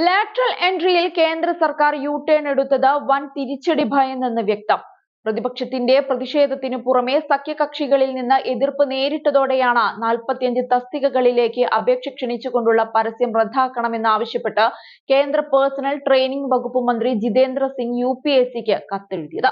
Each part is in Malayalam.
ലാറ്ററൽ എൻട്രിയിൽ കേന്ദ്ര സർക്കാർ യു-ടേൺ എടുത്തത് വൻ തിരിച്ചടി ഭയന്നെന്ന് വ്യക്തം. പ്രതിപക്ഷത്തിന്റെ പ്രതിഷേധത്തിനു പുറമെ സഖ്യകക്ഷികളിൽ നിന്ന് എതിർപ്പ് നേരിട്ടതോടെയാണ് 45 തസ്തികകളിലേക്ക് അപേക്ഷ ക്ഷണിച്ചുകൊണ്ടുള്ള പരസ്യം റദ്ദാക്കണമെന്നാവശ്യപ്പെട്ട് കേന്ദ്ര പേഴ്സണൽ ട്രെയിനിംഗ് വകുപ്പ് മന്ത്രി ജിതേന്ദ്ര സിംഗ് UPSCക്ക് കത്തെഴുതിയത്.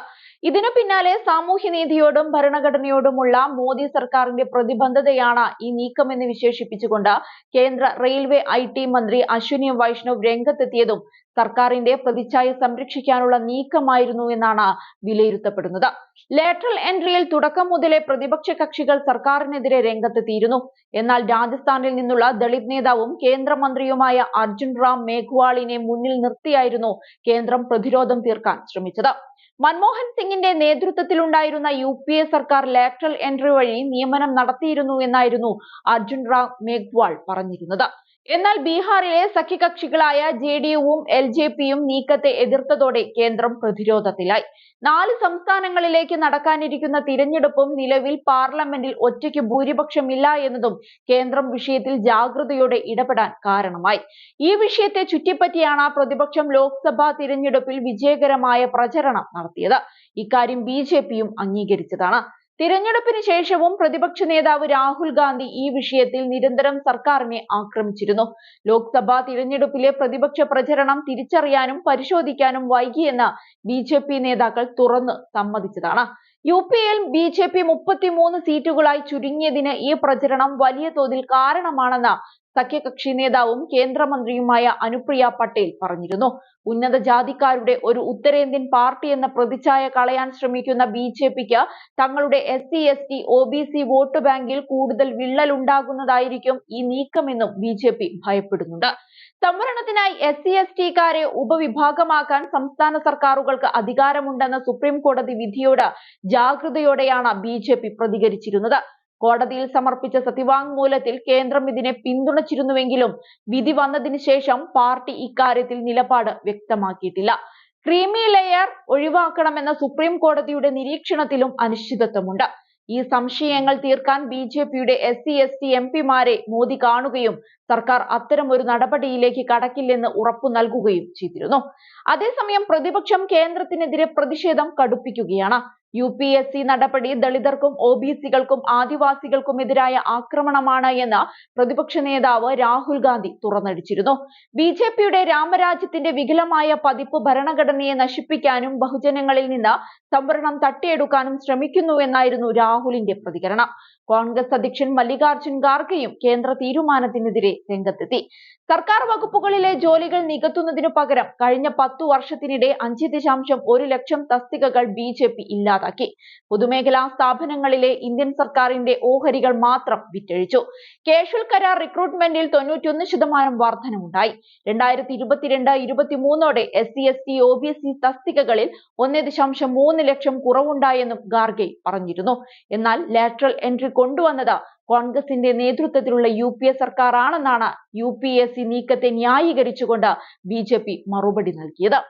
ഇതിനു പിന്നാലെ സാമൂഹ്യനീതിയോടും ഭരണഘടനയോടുമുള്ള മോദി സർക്കാരിന്റെ പ്രതിബദ്ധതയാണ് ഈ നീക്കമെന്ന് വിശേഷിപ്പിച്ചുകൊണ്ട് കേന്ദ്ര റെയിൽവേ IT മന്ത്രി അശ്വിനി വൈഷ്ണവ് രംഗത്തെത്തിയതും സർക്കാരിന്റെ പ്രതിച്ഛായ സംരക്ഷിക്കാനുള്ള നീക്കമായിരുന്നു എന്നാണ് വിലയിരുത്തപ്പെടുന്നത്. ലാറ്ററൽ എൻട്രിയിൽ തുടക്കം മുതലേ പ്രതിപക്ഷ കക്ഷികൾ സർക്കാരിനെതിരെ രംഗത്തെത്തിയിരുന്നു. എന്നാൽ രാജസ്ഥാനിൽ നിന്നുള്ള ദളിത് നേതാവും കേന്ദ്രമന്ത്രിയുമായ അർജുൻ റാം മേഘ്വാളിനെ മുന്നിൽ നിർത്തിയായിരുന്നു കേന്ദ്രം പ്രതിരോധം തീർക്കാൻ ശ്രമിച്ചത്. മൻമോഹൻ സിംഗിന്റെ നേതൃത്വത്തിലുണ്ടായിരുന്ന UPA സർക്കാർ ലാറ്ററൽ എൻട്രി വഴി നിയമനം നടത്തിയിരുന്നു എന്നായിരുന്നു അർജുൻ റാം മേഘ്വാൾ പറഞ്ഞിരുന്നത്. എന്നാൽ ബീഹാറിലെ സഖ്യകക്ഷികളായ JDUവും LJPയും നീക്കത്തെ എതിർത്തതോടെ കേന്ദ്രം പ്രതിരോധത്തിലായി. 4 സംസ്ഥാനങ്ങളിലേക്ക് നടക്കാനിരിക്കുന്ന തിരഞ്ഞെടുപ്പും നിലവിൽ പാർലമെന്റിൽ ഒറ്റയ്ക്ക് ഭൂരിപക്ഷമില്ല എന്നതും കേന്ദ്രം വിഷയത്തിൽ ജാഗ്രതയോടെ ഇടപെടാൻ കാരണമായി. ഈ വിഷയത്തെ ചുറ്റിപ്പറ്റിയാണ് പ്രതിപക്ഷം ലോക്സഭാ തിരഞ്ഞെടുപ്പിൽ വിജയകരമായ പ്രചരണം നടത്തിയത്. ഇക്കാര്യം BJPയും അംഗീകരിച്ചതാണ്. തിരഞ്ഞെടുപ്പിന് ശേഷവും പ്രതിപക്ഷ നേതാവ് രാഹുൽ ഗാന്ധി ഈ വിഷയത്തിൽ നിരന്തരം സർക്കാരിനെ ആക്രമിച്ചിരുന്നു. ലോക്സഭാ തിരഞ്ഞെടുപ്പിലെ പ്രതിപക്ഷ പ്രചരണം തിരിച്ചറിയാനും പരിശോധിക്കാനും വൈകിയെന്ന് BJP നേതാക്കൾ തുറന്നു സമ്മതിച്ചതാണ്. UPയിൽ BJP 33 സീറ്റുകളായി ചുരുങ്ങിയതിന് ഈ പ്രചരണം വലിയ തോതിൽ കാരണമാണെന്ന് സഖ്യകക്ഷി നേതാവും കേന്ദ്രമന്ത്രിയുമായ അനുപ്രിയ പട്ടേൽ പറഞ്ഞിരുന്നു. ഉന്നത ജാതിക്കാരുടെ ഒരു ഉത്തരേന്ത്യൻ പാർട്ടി എന്ന പ്രതിച്ഛായ കളയാൻ ശ്രമിക്കുന്ന BJPക്ക് തങ്ങളുടെ SC, ST, OBC വോട്ട് ബാങ്കിൽ കൂടുതൽ വിള്ളലുണ്ടാകുന്നതായിരിക്കും ഈ നീക്കമെന്നും BJP ഭയപ്പെടുന്നുണ്ട്. സംവരണത്തിനായി SC, ST-കാരെ ഉപവിഭാഗമാക്കാൻ സംസ്ഥാന സർക്കാരുകൾക്ക് അധികാരമുണ്ടെന്ന സുപ്രീം കോടതി വിധിയോട് ജാഗ്രതയോടെയാണ് BJP പ്രതികരിച്ചിരുന്നത്. കോടതിയിൽ സമർപ്പിച്ച സത്യവാങ്മൂലത്തിൽ കേന്ദ്രം ഇതിനെ പിന്തുണച്ചിരുന്നുവെങ്കിലും വിധി വന്നതിന് ശേഷം പാർട്ടി ഇക്കാര്യത്തിൽ നിലപാട് വ്യക്തമാക്കിയിട്ടില്ല. ക്രീമി ലെയർ ഒഴിവാക്കണമെന്ന സുപ്രീം കോടതിയുടെ നിരീക്ഷണത്തിലും അനിശ്ചിതത്വമുണ്ട്. ഈ സംശയങ്ങൾ തീർക്കാൻ BJPയുടെ SC, ST MPമാരെ മോദി കാണുകയും സർക്കാർ അത്തരമൊരു നടപടിയിലേക്ക് കടക്കില്ലെന്ന് ഉറപ്പു നൽകുകയും ചെയ്തിരുന്നു. അതേസമയം പ്രതിപക്ഷം കേന്ദ്രത്തിനെതിരെ പ്രതിഷേധം കടുപ്പിക്കുകയാണ്. UPSC നടപടി ദളിതർക്കും OBCകൾക്കും ആദിവാസികൾക്കുമെതിരായ ആക്രമണമാണ് എന്ന് പ്രതിപക്ഷ നേതാവ് രാഹുൽ ഗാന്ധി തുറന്നടിച്ചിരുന്നു. BJPയുടെ രാമരാജ്യത്തിന്റെ വികലമായ പതിപ്പ് ഭരണഘടനയെ നശിപ്പിക്കാനും ബഹുജനങ്ങളിൽ നിന്ന് സംവരണം തട്ടിയെടുക്കാനും ശ്രമിക്കുന്നുവെന്നായിരുന്നു രാഹുലിന്റെ പ്രതികരണം. കോൺഗ്രസ് അധ്യക്ഷൻ മല്ലികാർജുൻ ഖാർഗെയും കേന്ദ്ര തീരുമാനത്തിനെതിരെ രംഗത്തെത്തി. സർക്കാർ വകുപ്പുകളിലെ ജോലികൾ നികത്തുന്നതിനു പകരം കഴിഞ്ഞ 10 വർഷത്തിനിടെ 5.1 ലക്ഷം തസ്തികകൾ BJP ഇല്ലാതാക്കി. പൊതുമേഖലാ സ്ഥാപനങ്ങളിലെ ഇന്ത്യൻ സർക്കാരിന്റെ ഓഹരികൾ മാത്രം വിറ്റഴിച്ചു. കാഷ്വൽ കരാർ റിക്രൂട്ട്മെന്റിൽ 91% വർധനവുണ്ടായി. 2022-23 SC, ST, OBC തസ്തികകളിൽ 1.3 ലക്ഷം കുറവുണ്ടായെന്നും ഖാർഗെ പറഞ്ഞിരുന്നു. എന്നാൽ ലാറ്ററൽ എൻട്രി കൊണ്ടുവന്നത് കോൺഗ്രസിന്റെ നേതൃത്വത്തിലുള്ള UPA സർക്കാർ ആണെന്നാണ് UPSC നീക്കത്തെ ന്യായീകരിച്ചുകൊണ്ട് BJP മറുപടി നൽകിയത്.